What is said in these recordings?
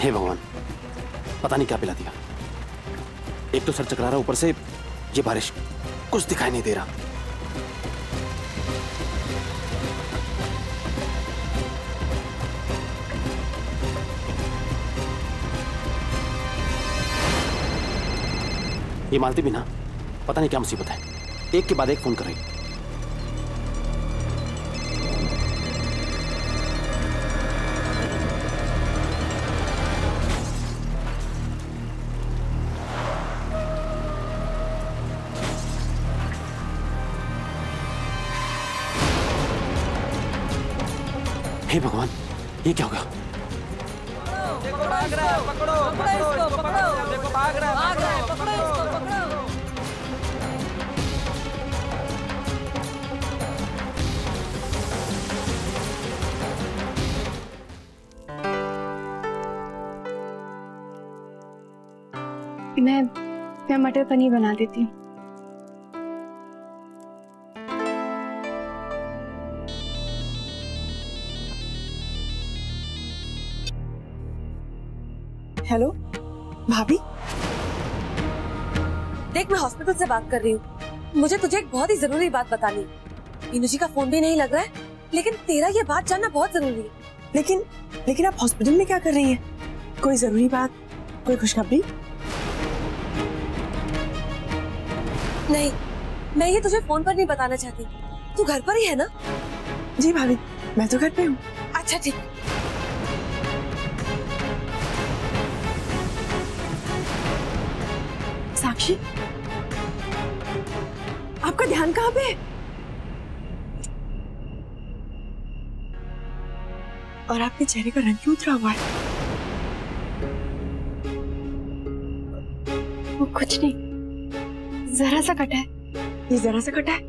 हे भगवान, पता नहीं क्या पिला दिया। एक तो सर चकरा रहा, ऊपर से ये बारिश, कुछ दिखाई नहीं दे रहा। ये मालती भी ना, पता नहीं क्या मुसीबत है, एक के बाद एक फोन कर रही। हे भगवान, ये क्या होगा? देखो भाग रहा है, पकड़ो इसको, पकड़ो, देखो भाग रहा है, पकड़ो इसको, पकड़ो। मैं मटर पनीर बना देती हूँ। हेलो भाभी, देख मैं हॉस्पिटल से बात कर रही हूँ। मुझे तुझे एक बहुत ही जरूरी बात बतानी है। मीनू जी का फोन भी नहीं लग रहा है, लेकिन तेरा ये बात जानना बहुत जरूरी है। लेकिन आप हॉस्पिटल में क्या कर रही हैं? कोई जरूरी बात, कोई खुशखबरी? नहीं, मैं ये तुझे फोन पर नहीं बताना चाहती। तू घर पर ही है ना? जी भाभी, मैं तो घर पे हूँ। अच्छा ठीक है। साक्षी, आपका ध्यान कहाँ पे है? और आपके चेहरे का रंग क्यों उतरा हुआ है? वो कुछ नहीं, जरा सा कटा है। ये जरा सा कटा है?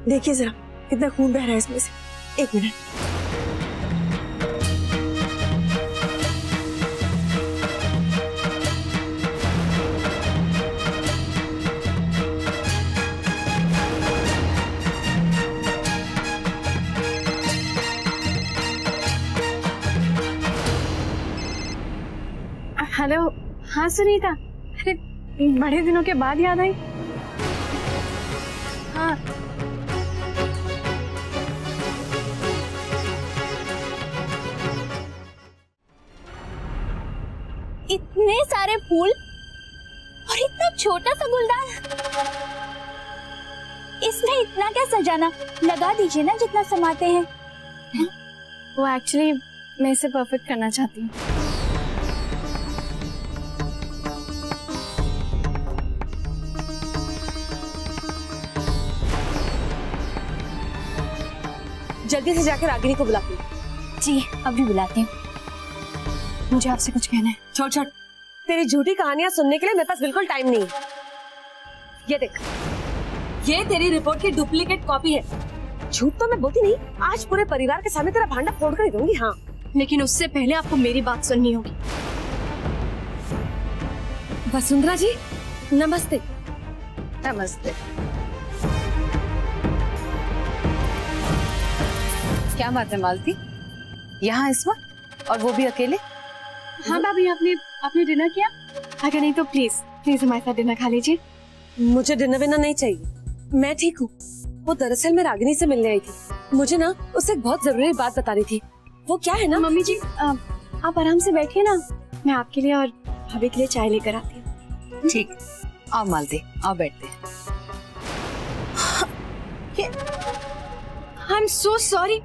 देखिए जरा कितना खून बह रहा है इसमें से। एक मिनट। हेलो, हाँ सुनीता, अरे बड़े दिनों के बाद याद आई। हाँ इतने सारे फूल और इतना छोटा सा गुलदान, इसमें इतना क्या सजाना, लगा दीजिए ना जितना समाते हैं। वो एक्चुअली मैं इसे परफेक्ट करना चाहती हूँ। जल्दी से जाकर रागिनी को बुला लो। जी अभी बुलाती हूँ। मुझे आपसे कुछ कहना है। छोड़ छोड़, तेरी झूठी कहानियां सुनने के लिए मेरे पास बिल्कुल टाइम नहीं है। ये देख, ये तेरी रिपोर्ट की डुप्लीकेट कॉपी है। झूठ तो मैं बोलती नहीं, आज पूरे परिवार के सामने तेरा भांडा फोड़ कर ही दूंगी। हाँ, लेकिन उससे पहले आपको मेरी बात सुननी होगी। वसुंधरा जी नमस्ते। नमस्ते। क्या बात है मालती, यहाँ इस वक्त, और वो भी अकेले? हाँ भाभी, आपने डिनर किया? अगर नहीं तो प्लीज हमारे साथ डिनर खा लीजिए। मुझे डिनर विनर नहीं चाहिए, मैं ठीक हूँ। वो दरअसल मैं रागिनी से मिलने आई थी। मुझे ना उससे एक बहुत जरूरी बात बतानी थी। वो क्या है ना? मम्मी जी आप आराम से बैठिए ना, मैं आपके लिए और भाभी के लिए चाय लेकर आती हूँ। ठीक, आओ मालती, आओ बैठते हैं। आई एम सो सॉरी,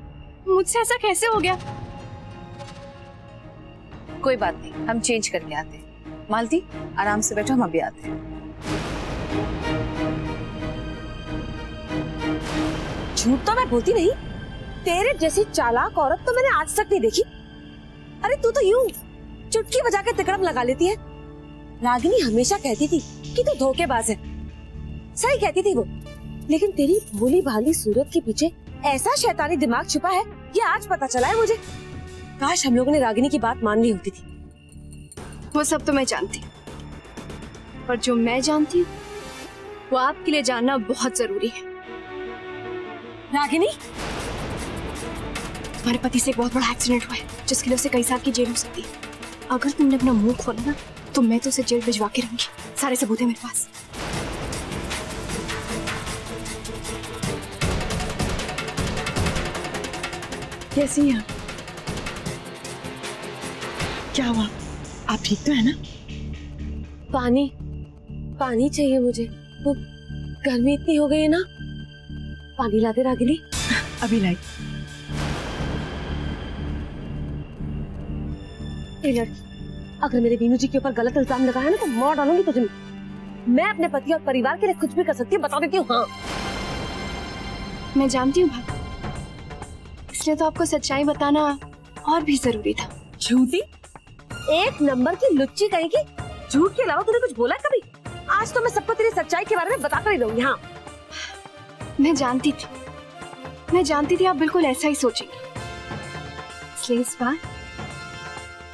मुझसे ऐसा कैसे हो गया? कोई बात नहीं, हम चेंज करके आते हैं। मालती आराम से बैठो, हम अभी आते हैं। झूठ तो मैं बोलती नहीं, तेरे जैसी चालाक औरत तो मैंने आज तक नहीं देखी। अरे तू तो यूं चुटकी बजा के तिकड़म लगा लेती है। रागिनी हमेशा कहती थी कि तू धोखेबाज है, सही कहती थी वो, लेकिन तेरी भोली भाली सूरत के पीछे ऐसा शैतानी दिमाग छुपा है, ये आज पता चला है मुझे। काश हम लोगों ने रागिनी की बात मान ली होती थी। वो सब तो मैं जानती हूँ, पर जो मैं जानती हूँ वो आपके लिए जानना बहुत जरूरी है। रागिनी, हमारे पति से एक बहुत बड़ा एक्सीडेंट हुआ है, जिसके लिए उसे कई साल की जेल हो सकती है। अगर तुमने अपना मुंह खोला ना तो मैं तो उसे जेल भिजवा के रहूंगी। सारे सबूत है मेरे पास। कैसी हैं आप? क्या हुआ? आप ठीक तो है ना? पानी पानी चाहिए मुझे, वो गर्मी इतनी हो गई है ना। पानी ला दे रागिनी। अभी लाई। ए लड़की, अगर मेरे वीनू जी के ऊपर गलत इल्जाम लगाया ना तो मार डालूंगी तुझे। मैं अपने पति और परिवार के लिए कुछ भी कर सकती हूँ, बता देती हूँ। हाँ मैं जानती हूँ भाभी, इसलिए तो आपको सच्चाई बताना और भी जरूरी था। झूठी, एक नंबर की लुच्ची कहेगी। झूठ के अलावा तूने कुछ बोला है कभी? आज तो मैं सबको तेरी सच्चाई के बारे में बताकर ही रहूंगी। हाँ मैं जानती थी आप बिल्कुल ऐसा ही सोचेंगी, इसलिए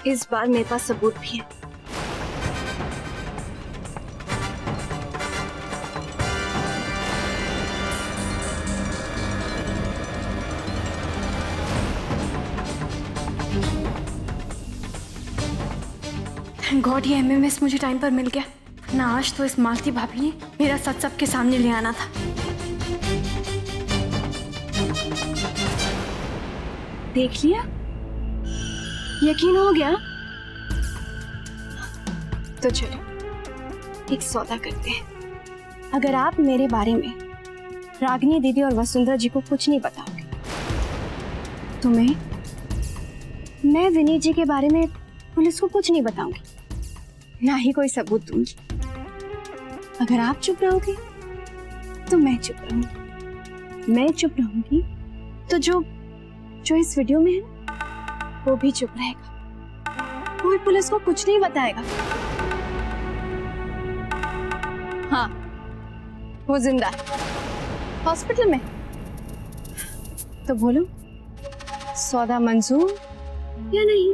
इस बार मेरे पास सबूत भी है। थैंक गॉड ये एमएमएस मुझे टाइम पर मिल गया, ना आज तो इस मालती भाभी ने मेरा सच सबके सामने ले आना था। देख लिया, यकीन हो गया? तो चलो एक सौदा करते हैं। अगर आप मेरे बारे में रागिनी दीदी और वसुंधरा जी को कुछ नहीं बताओगे तो मैं विनीत जी के बारे में पुलिस को कुछ नहीं बताऊंगी, ना ही कोई सबूत दूंगी। अगर आप चुप रहोगे तो मैं चुप रहूंगी, मैं चुप रहूंगी तो जो इस वीडियो में है वो भी चुप रहेगा, कोई पुलिस को कुछ नहीं बताएगा। हाँ, वो जिंदा है, हॉस्पिटल में। तो बोलो, सौदा मंजूर या नहीं?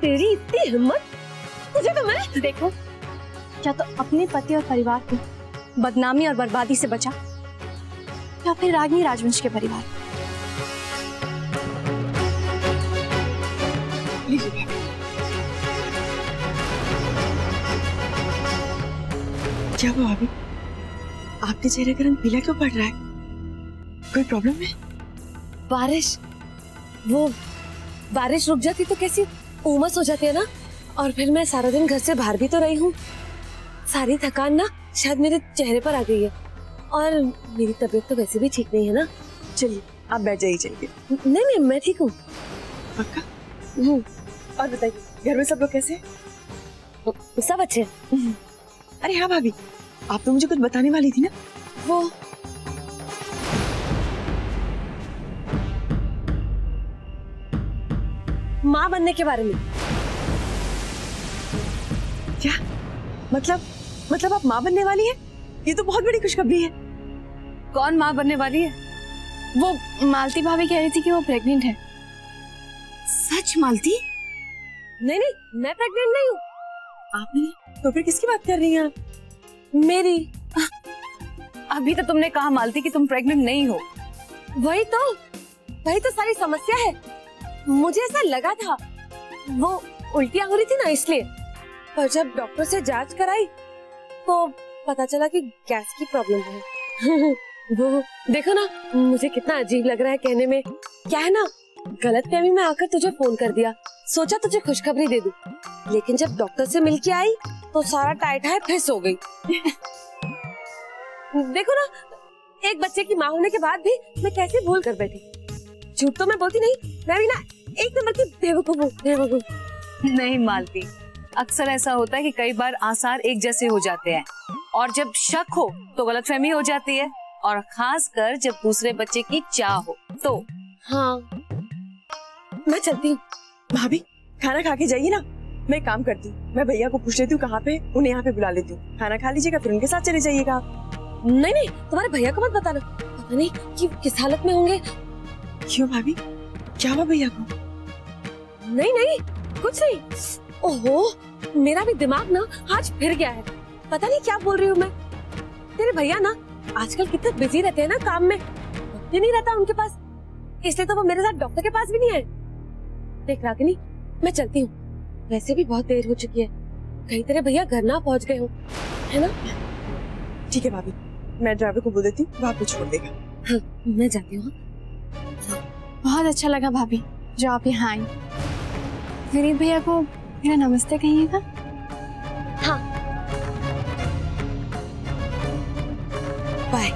तेरी इतनी हिम्मत, तुझे तो मैं देखो, या तो अपने पति और परिवार को बदनामी और बर्बादी से बचा, या फिर रागिनी राजवंश के परिवार। क्या हुआ अभी? आपके चेहरे का रंग पीला क्यों पड़ रहा है? कोई प्रॉब्लम है? बारिश रुक जाती तो कैसी उमस हो जाती है ना, और फिर मैं सारा दिन घर से बाहर भी तो रही हूँ। सारी थकान ना शायद मेरे चेहरे पर आ गई है, और मेरी तबीयत तो वैसे भी ठीक नहीं है ना। चलिए आप बैठ जाइए, चलिए। नहीं मैं ठीक हूँ। पक्का? और बताइए, घर में सब लोग कैसे हैं? सब अच्छे हैं। अरे हाँ भाभी, आप तो मुझे कुछ बताने वाली थी ना। वो माँ बनने के बारे में। क्या मतलब आप माँ बनने वाली है? ये तो बहुत बड़ी खुशखबरी है। कौन माँ बनने वाली है? वो मालती भाभी कह रही थी कि वो प्रेग्नेंट है। सच मालती? नहीं मैं प्रेग्नेंट नहीं हूँ। आप नहीं? तो फिर किसकी बात कर रही हैं आप? मेरी। अभी तो तुमने कहा मालती कि तुम प्रेग्नेंट नहीं हो। वही तो सारी समस्या है। मुझे ऐसा लगा था, वो उल्टियां हो रही थी ना इसलिए, पर जब डॉक्टर से जांच कराई तो पता चला कि गैस की प्रॉब्लम है। वो देखो ना, मुझे कितना अजीब लग रहा है कहने में। क्या है ना, गलतफहमी में आकर तुझे फोन कर दिया, सोचा तुझे खुशखबरी दे दूं, लेकिन जब डॉक्टर से मिलके आई तो सारा टाइट है, फिस हो गई। देखो ना, एक बच्चे की माँ होने के बाद भी मैं कैसे भूल कर बैठी। झूठ तो मैं बोलती नहीं, मैं भी ना एक नंबर की बेवकूफ हूँ। नहीं मालती, अक्सर ऐसा होता है कि कई बार आसार एक जैसे हो जाते हैं, और जब शक हो तो गलतफहमी हो जाती है, और खासकर जब दूसरे बच्चे की चाह हो तो। हाँ, मैं चलती हूँ। भाभी खाना खा के जाइए ना। मैं एक काम करती हूँ, मैं भैया को पूछ लेती हूँ कहाँ पे, उन्हें यहाँ पे बुला लेती हूँ। खाना खा लीजिएगा, फिर उनके साथ चले जाइएगा। नहीं, तुम्हारे भैया को मत बताना, पता नहीं कि किस हालत में होंगे। क्यों भाभी, क्या हुआ भैया को? नहीं कुछ नहीं। ओहो, मेरा भी दिमाग ना आज फिर गया है, पता नहीं क्या बोल रही हूँ मैं। तेरे भैया ना आजकल कितने बिजी रहते हैं ना काम में, वक्त नहीं रहता उनके पास, इसलिए तो वो मेरे साथ डॉक्टर के पास भी नहीं आए। देख रागिनी, मैं चलती हूँ, वैसे भी बहुत देर हो चुकी है, कहीं तेरे भैया घर ना पहुंच गए हो, है ना? ठीक है भाभी, मैं ड्राइवर को बोल देती हूँ, वो आपको छोड़ देगा। हाँ, मैं जाती हूँ। बहुत अच्छा लगा भाभी जो आप यहाँ आई। विनीत भैया को मेरा नमस्ते कहिएगा। हाँ, बाय।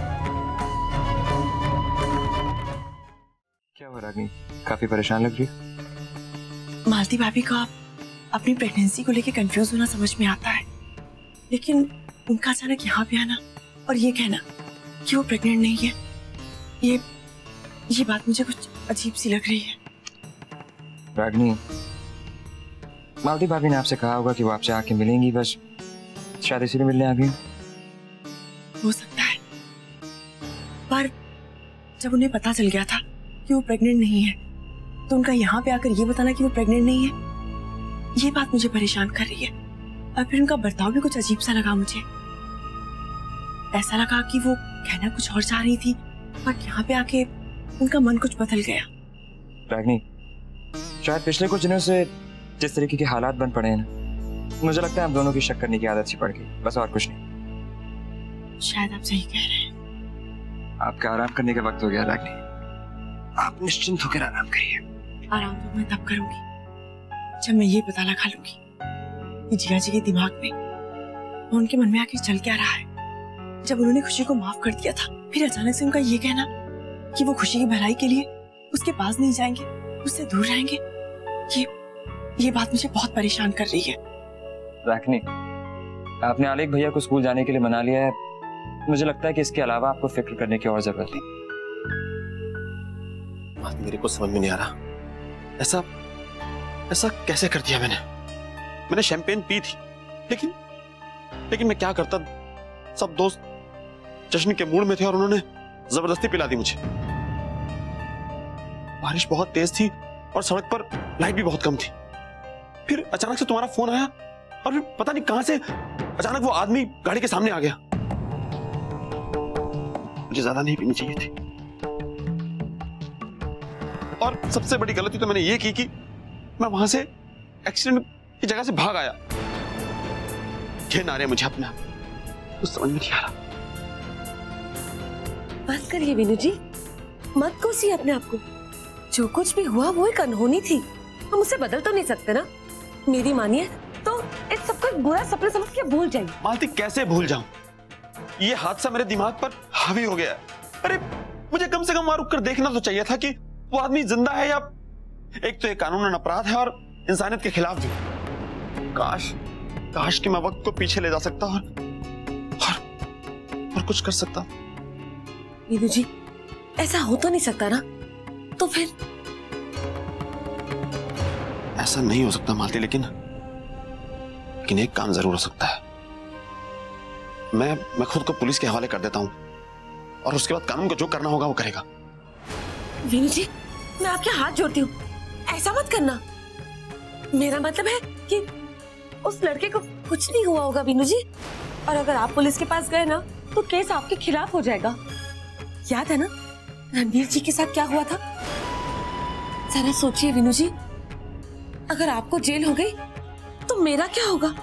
क्या हो रागिनी, काफी परेशान लग रही हो? मालती भाभी को आप अपनी प्रेगनेंसी को लेके कंफ्यूज होना समझ में आता है, लेकिन उनका अचानक यहाँ पे आना और ये कहना कि वो प्रेग्नेंट नहीं है, ये बात मुझे कुछ अजीब सी लग रही है। रागिनी, मालती भाभी ने आपसे कहा होगा कि वो आपसे आके मिलेंगी, बस शायद इसीलिए मिलने आ गई। हो सकता है, पर जब उन्हें पता चल गया था कि वो प्रेग्नेंट नहीं है, तो उनका यहाँ पे आकर ये बताना कि वो प्रेग्नेंट नहीं है, ये बात मुझे परेशान कर रही है। और फिर उनका बर्ताव भी कुछ अजीब सा लगा मुझे। ऐसा लगा कि वो कहना कुछ और चाह रही थी, बट यहाँ पे आके उनका मन कुछ बदल गया। रागिनी, शायद पिछले कुछ दिनों से जिस तरीके के हालात बन पड़े हैं ना, मुझे लगता है आप दोनों की शक करने की आदत सी पड़ गई, बस और कुछ नहीं। शायद आप सही कह रहे हैं। आपका आराम करने का वक्त हो गया रागिनी, आप निश्चिंत होकर आराम करिए। आराम तो मैं तब करूंगी जब मैं ये पता लगा लूंगी कि जिया जी के दिमाग में और उनके मन में आखिर चल क्या रहा है। जब उन्होंने खुशी को माफ कर दिया था, फिर अचानक से उनका ये कहना कि वो खुशी की भलाई के लिए उसके पास नहीं जाएंगे, उससे दूर रहेंगे, ये बात मुझे बहुत परेशान कर रही है। रागिनी, आपने आलेख भैया को स्कूल जाने के लिए मना लिया है, मुझे लगता है कि इसके अलावा आपको फिक्र करने की और जरूरत नहीं। बात मेरे को समझ में नहीं आ रहा, ऐसा कैसे कर दिया मैंने शैंपेन पी थी, लेकिन मैं क्या करता। सब दोस्त जश्न के मूड में थे और उन्होंने जबरदस्ती पिला दी मुझे। बारिश बहुत तेज थी और सड़क पर लाइट भी बहुत कम थी। फिर अचानक से तुम्हारा फोन आया और फिर पता नहीं कहां से अचानक वो आदमी गाड़ी के सामने आ गया। मुझे ज्यादा नहीं पीनी चाहिए थी और सबसे बड़ी गलती तो मैंने ये की कि मैं वहां से एक्सीडेंट की जगह से भाग आया। घिन आ रहे मुझे अपना, कुछ समझ में नहीं आ रहा। बस करिए विनू जी, मत कोसिए अपने आप को। जो कुछ भी हुआ वो एक अनहोनी थी, हम उसे बदल तो नहीं सकते ना। मेरी मानिए तो इस सबको एक बुरा सपना समझ के भूल जाइए। मालती, कैसे भूल जाऊं? ये हादसा मेरे दिमाग पर हावी हो गया। अरे मुझे कम से कम वहां रुक कर देखना तो चाहिए था कि वो आदमी जिंदा है या एक तो ये कानूनन अपराध है और इंसानियत के खिलाफ भी। काश कि मैं वक्त को पीछे ले जा सकता और कुछ कर सकता। विनू जी, ऐसा हो तो नहीं सकता ना, तो फिर ऐसा नहीं हो सकता मालती, लेकिन एक काम जरूर हो सकता है। मैं खुद को पुलिस के हवाले कर देता हूं और उसके बाद कानून को जो करना होगा वो करेगा। विनू जी, मैं आपके हाथ जोड़ती हूँ, ऐसा मत करना। मेरा मतलब है कि उस लड़के को कुछ नहीं हुआ होगा विनू जी, और अगर आप पुलिस के पास गए ना तो केस आपके खिलाफ हो जाएगा। याद है ना रणवीर जी के साथ क्या हुआ था? जरा सोचिए विनू जी, अगर आपको जेल हो गई तो मेरा क्या होगा,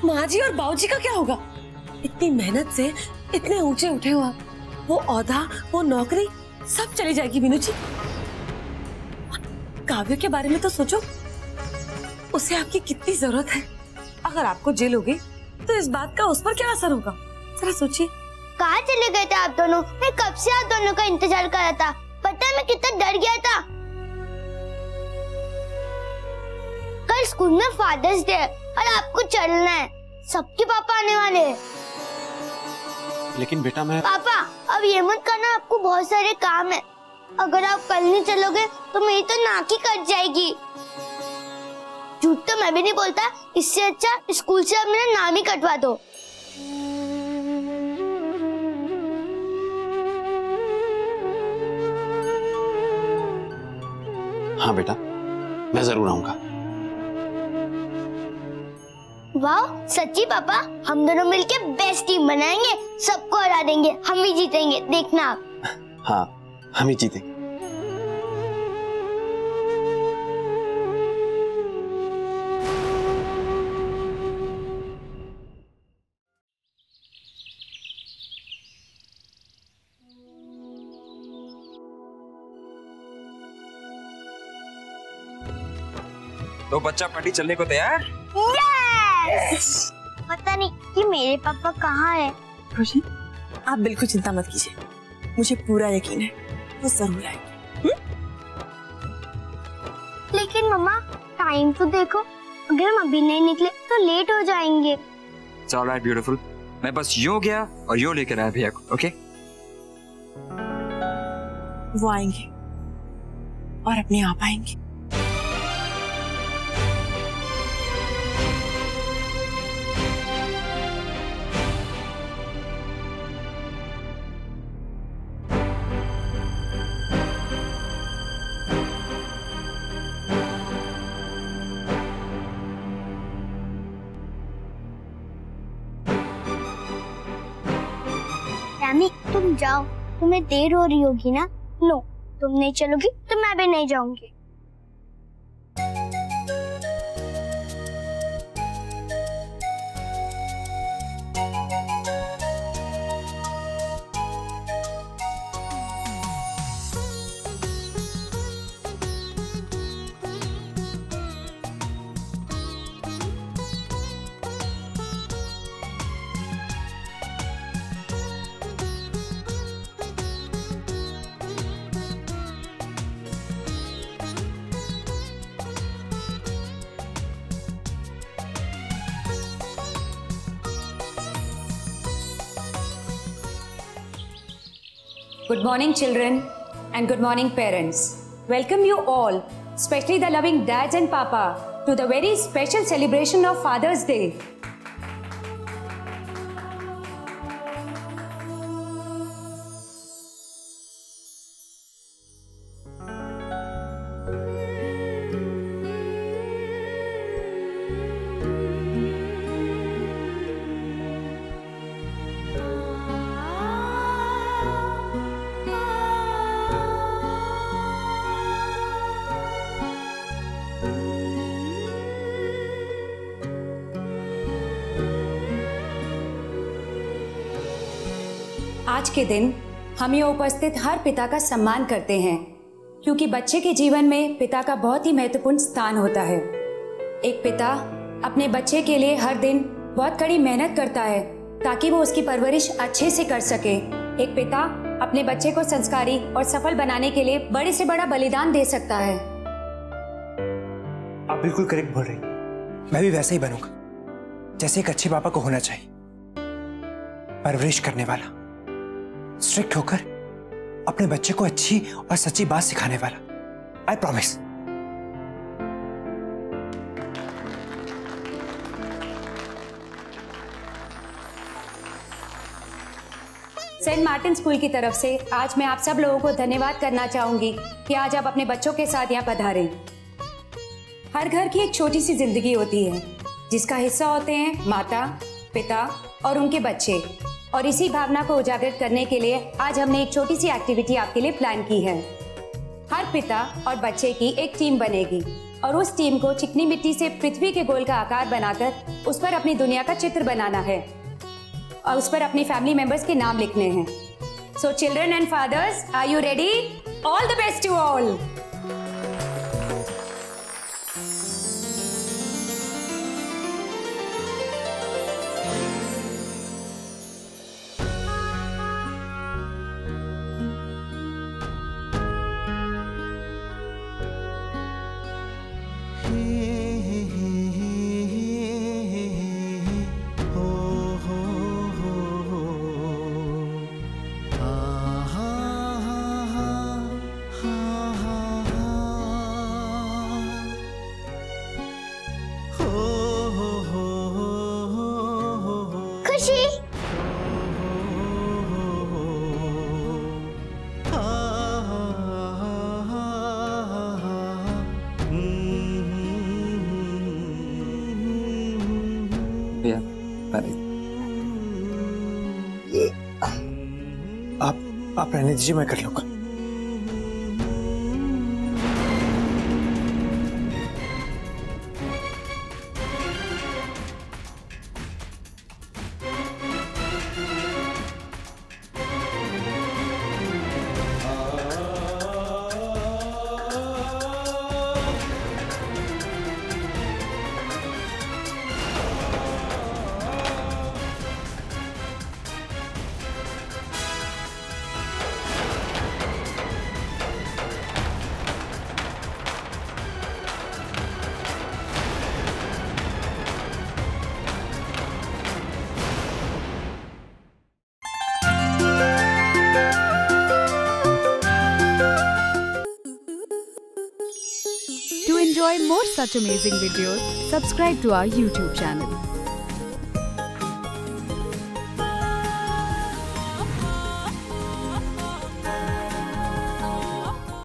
माँ जी और बाबूजी का क्या होगा? इतनी मेहनत से इतने ऊंचे उठे हुआ, वो औहदा, वो नौकरी सब चली जाएगी विनू जी। काव्य के बारे में तो सोचो, उसे आपकी कितनी जरूरत है। अगर आपको जेल हो गई तो इस बात का उस पर क्या असर होगा, जरा सोचिए। कहाँ चले गए थे आप दोनों? मैं कब से आप दोनों का इंतजार कर रहा था। पता है मैं कितना डर गया था। कल स्कूल में फादर्स डे और आपको चलना है, सबके पापा आने वाले हैं। लेकिन बेटा मैं पापा अब ये मत करना, आपको बहुत सारे काम है। अगर आप कल नहीं चलोगे तो मेरी तो नाक ही कट जाएगी। झूठ तो मैं भी नहीं बोलता, इससे अच्छा स्कूल से आप मेरा नाम ही कटवा दो। हाँ बेटा, मैं जरूर आऊंगा। वाह सच्ची पापा, हम दोनों मिलके बेस्ट टीम बनाएंगे, सबको हरा देंगे, हम ही जीतेंगे, देखना आप। हाँ, हम ही जीतेंगे। तो बच्चा पार्टी चलने को तैयार? यस! पता नहीं कि मेरे पापा कहाँ है। खुशी, आप बिल्कुल चिंता मत कीजिए, मुझे पूरा यकीन है वो जरूर आएंगे। लेकिन मम्मा टाइम तो देखो, अगर हम अभी नहीं निकले तो लेट हो जाएंगे। It's all right, beautiful. मैं बस यूं गया और यूं लेकर आया भैया को, ओके? वो आएंगे और अपने आप आएंगे। रामी, तुम जाओ, तुम्हें देर हो रही होगी ना। नो, तुम नहीं चलोगी तो मैं भी नहीं जाऊंगी। Good morning, children, and good morning, parents. Welcome you all, especially the loving dads and papa, to the very special celebration of Father's Day. आज के दिन हम यहाँ उपस्थित हर पिता का सम्मान करते हैं, क्योंकि बच्चे के जीवन में पिता का बहुत ही महत्वपूर्ण स्थान होता है। एक पिता अपने बच्चे के लिए हर दिन बहुत कड़ी मेहनत करता है ताकि वो उसकी परवरिश अच्छे से कर सके। एक पिता अपने बच्चे को संस्कारी और सफल बनाने के लिए बड़े से बड़ा बलिदान दे सकता है। आप बिल्कुल करेक्ट बोल रही, मैं भी वैसे ही बनूंगा जैसे एक अच्छे पापा को होना चाहिए। परवरिश करने वाला, स्ट्रिक्ट होकर अपने बच्चे को अच्छी और सच्ची बात सिखाने वाला। I promise. Saint Martin school की तरफ से आज मैं आप सब लोगों को धन्यवाद करना चाहूंगी कि आज आप अपने बच्चों के साथ यहाँ पधारे। हर घर की एक छोटी सी जिंदगी होती है जिसका हिस्सा होते हैं माता, पिता और उनके बच्चे, और इसी भावना को उजागर करने के लिए आज हमने एक छोटी सी एक्टिविटी आपके लिए प्लान की है। हर पिता और बच्चे की एक टीम बनेगी और उस टीम को चिकनी मिट्टी से पृथ्वी के गोल का आकार बनाकर उस पर अपनी दुनिया का चित्र बनाना है और उस पर अपनी फैमिली मेंबर्स के नाम लिखने हैं। So children and fathers, are you ready? All the best to all. आप रहने दीजिए, मैं कर लूंगा। enjoy more such amazing videos, subscribe to our YouTube channel.